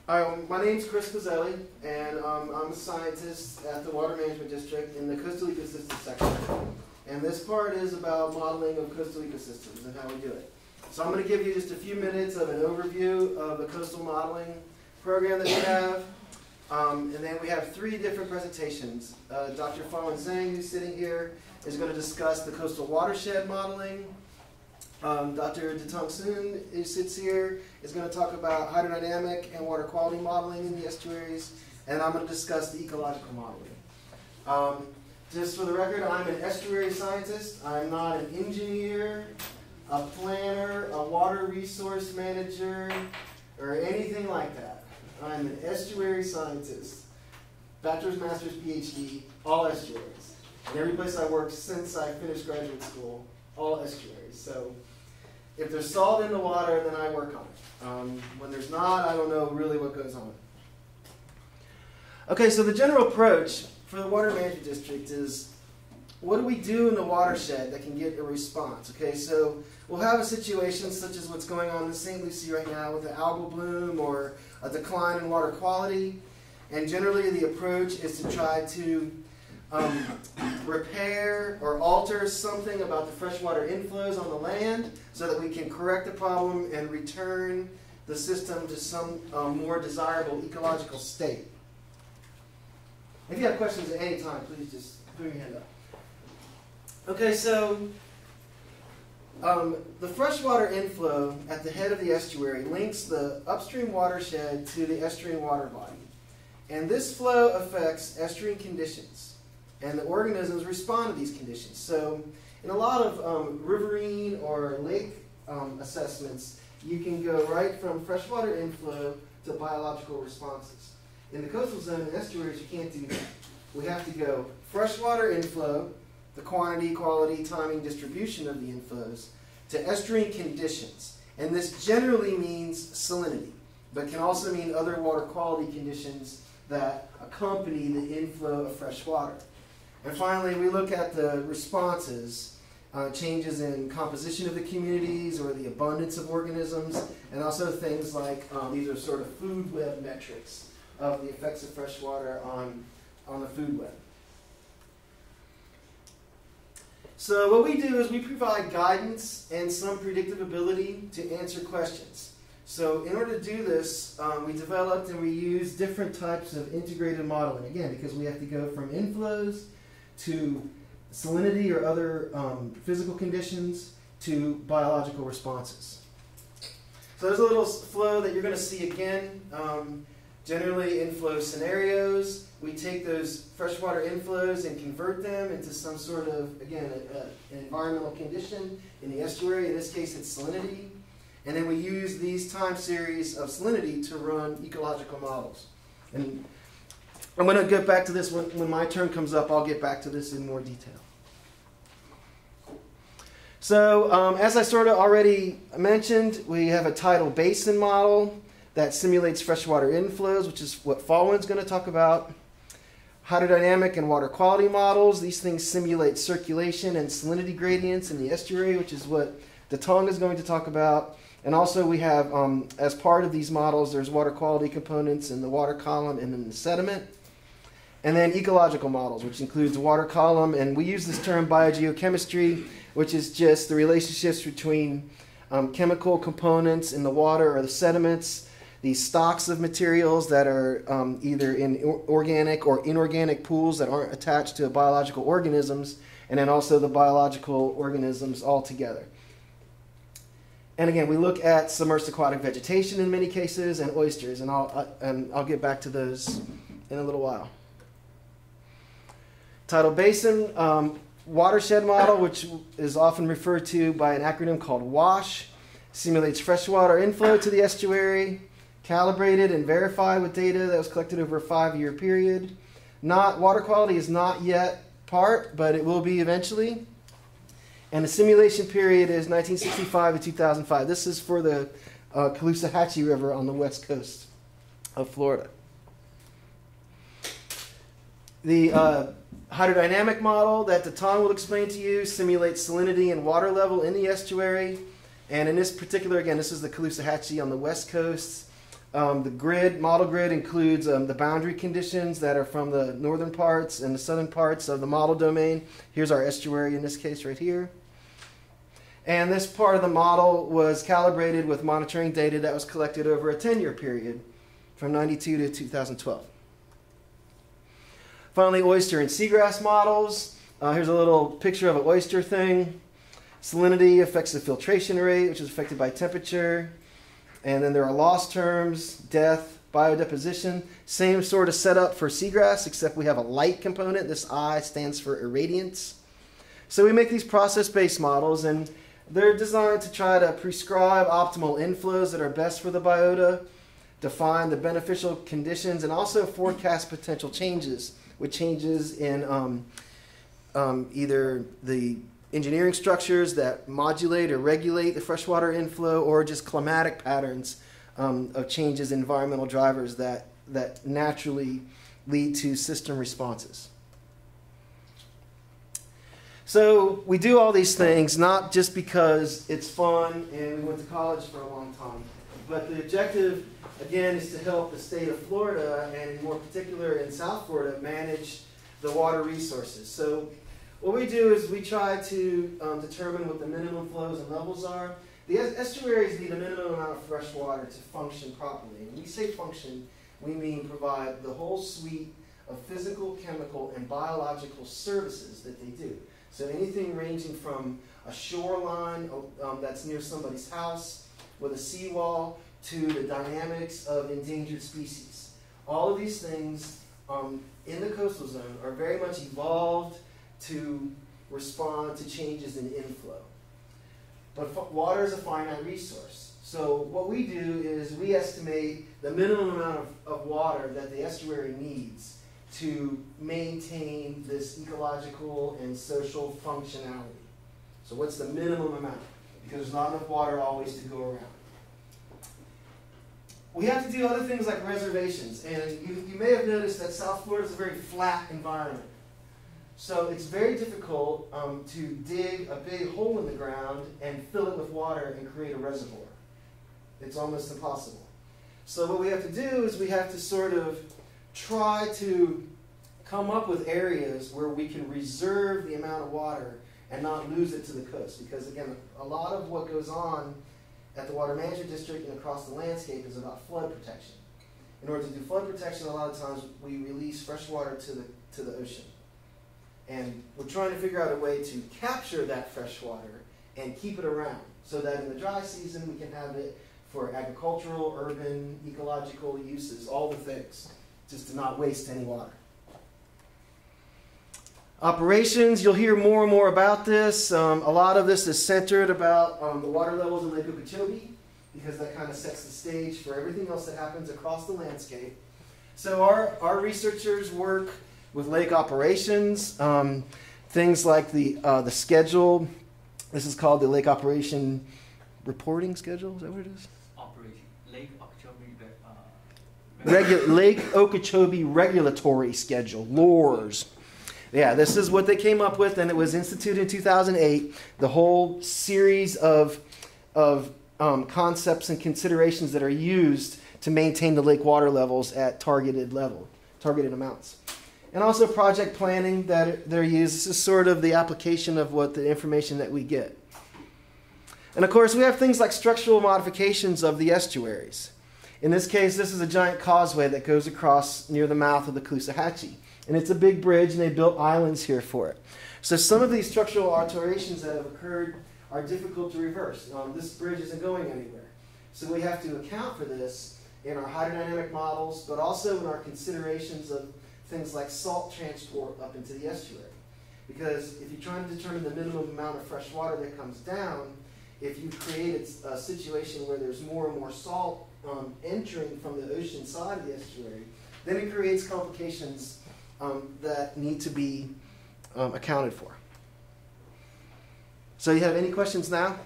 Hi, my name's Chris Pizzelli, and I'm a scientist at the Water Management District in the Coastal Ecosystems section. And this part is about modeling of coastal ecosystems and how we do it. So I'm going to give you just a few minutes of an overview of the coastal modeling program that we have. And then we have three different presentations. Dr. Fawen Zhang, who's sitting here, is going to discuss the coastal watershed modeling. Dr. Datong Soon, who sits here, is going to talk about hydrodynamic and water quality modeling in the estuaries, and I'm going to discuss the ecological modeling. Just for the record, I'm an estuary scientist. I'm not an engineer, a planner, a water resource manager, or anything like that. I'm an estuary scientist. Bachelor's, master's, PhD, all estuaries. And every place I worked since I finished graduate school, all estuaries. So if there's salt in the water, then I work on it. When there's not, I don't know really what goes on. Okay, so the general approach for the Water Management District is, what do we do in the watershed that can get a response? Okay, so we'll have a situation such as what's going on in St. Lucie right now with the algal bloom or a decline in water quality. And generally the approach is to try to repair or alter something about the freshwater inflows on the land so that we can correct the problem and return the system to some more desirable ecological state. If you have questions at any time, please just put your hand up. Okay, so the freshwater inflow at the head of the estuary links the upstream watershed to the estuarine water body. And this flow affects estuarine conditions. And the organisms respond to these conditions. So in a lot of riverine or lake assessments, you can go right from freshwater inflow to biological responses. In the coastal zone and estuaries, you can't do that. We have to go freshwater inflow, the quantity, quality, timing, distribution of the inflows, to estuarine conditions. And this generally means salinity, but can also mean other water quality conditions that accompany the inflow of fresh water. And finally, we look at the responses, changes in composition of the communities or the abundance of organisms, and also things like, these are sort of food web metrics of the effects of fresh water on the food web. So what we do is we provide guidance and some predictive ability to answer questions. So in order to do this, we developed and we use different types of integrated modeling, again, because we have to go from inflows to salinity or other physical conditions to biological responses. So there's a little flow that you're going to see again. Generally inflow scenarios. We take those freshwater inflows and convert them into some sort of, again, an environmental condition in the estuary. In this case, it's salinity. And then we use these time series of salinity to run ecological models. And I'm going to get back to this when my turn comes up. I'll get back to this in more detail. So as I sort of already mentioned, we have a tidal basin model that simulates freshwater inflows, which is what Fawen's going to talk about. Hydrodynamic and water quality models. These things simulate circulation and salinity gradients in the estuary, which is what Datong is going to talk about. And also we have, as part of these models, there's water quality components in the water column and in the sediment. And then ecological models, which includes the water column. And we use this term biogeochemistry, which is just the relationships between chemical components in the water or the sediments, these stocks of materials that are either in organic or inorganic pools that aren't attached to biological organisms, and then also the biological organisms all together. And again, we look at submerged aquatic vegetation in many cases and oysters, and I'll get back to those in a little while. Tidal basin watershed model, which is often referred to by an acronym called WASH, simulates freshwater inflow to the estuary, calibrated and verified with data that was collected over a 5-year period. Water quality is not yet part, but it will be eventually. And the simulation period is 1965 to 2005. This is for the Caloosahatchee River on the west coast of Florida. The hydrodynamic model that Datong will explain to you simulates salinity and water level in the estuary. And in this particular, again, this is the Caloosahatchee on the west coast. The model grid includes the boundary conditions that are from the northern parts and the southern parts of the model domain. Here's our estuary in this case right here. And this part of the model was calibrated with monitoring data that was collected over a 10-year period from 92 to 2012. Finally, oyster and seagrass models. Here's a little picture of an oyster thing. Salinity affects the filtration rate, which is affected by temperature. And then there are loss terms, death, biodeposition. Same sort of setup for seagrass, except we have a light component. This I stands for irradiance. So we make these process-based models, and they're designed to try to prescribe optimal inflows that are best for the biota, define the beneficial conditions, and also forecast potential changes, with changes in either the engineering structures that modulate or regulate the freshwater inflow, or just climatic patterns of changes in environmental drivers that naturally lead to system responses. So we do all these things not just because it's fun and we went to college for a long time, but the objective, again, is to help the state of Florida, and more particular in South Florida, manage the water resources. So what we do is we try to determine what the minimum flows and levels are. The estuaries need a minimum amount of fresh water to function properly. When we say function, we mean provide the whole suite of physical, chemical, and biological services that they do. So anything ranging from a shoreline that's near somebody's house with a seawall to the dynamics of endangered species. All of these things in the coastal zone are very much evolved to respond to changes in inflow. But water is a finite resource. So what we do is we estimate the minimum amount of water that the estuary needs to maintain this ecological and social functionality. So what's the minimum amount? Because there's not enough water always to go around. We have to do other things like reservations. And you may have noticed that South Florida is a very flat environment. So it's very difficult to dig a big hole in the ground and fill it with water and create a reservoir. It's almost impossible. So what we have to do is we have to sort of try to come up with areas where we can reserve the amount of water and not lose it to the coast. Because again, a lot of what goes on at the Water Management District and across the landscape is about flood protection. In order to do flood protection, a lot of times we release fresh water to the ocean. And we're trying to figure out a way to capture that fresh water and keep it around so that in the dry season we can have it for agricultural, urban, ecological uses, all the things, just to not waste any water. Operations, you'll hear more and more about this. A lot of this is centered about the water levels in Lake Okeechobee, because that kind of sets the stage for everything else that happens across the landscape. So our researchers work with lake operations, things like the schedule. This is called the Lake Operation Reporting Schedule. Is that what it is? Operation Lake Okeechobee. Lake Okeechobee Regulatory Schedule, LORS. Yeah, this is what they came up with, and it was instituted in 2008. The whole series of concepts and considerations that are used to maintain the lake water levels at targeted amounts. And also project planning that they're used. This is sort of the application of what the information that we get. And of course, we have things like structural modifications of the estuaries. In this case, this is a giant causeway that goes across near the mouth of the Caloosahatchee. And it's a big bridge, and they built islands here for it. So some of these structural alterations that have occurred are difficult to reverse. This bridge isn't going anywhere. So we have to account for this in our hydrodynamic models, but also in our considerations of things like salt transport up into the estuary. Because if you're trying to determine the minimum amount of fresh water that comes down, if you create a situation where there's more and more salt entering from the ocean side of the estuary, then it creates complications that need to be accounted for. So you have any questions now?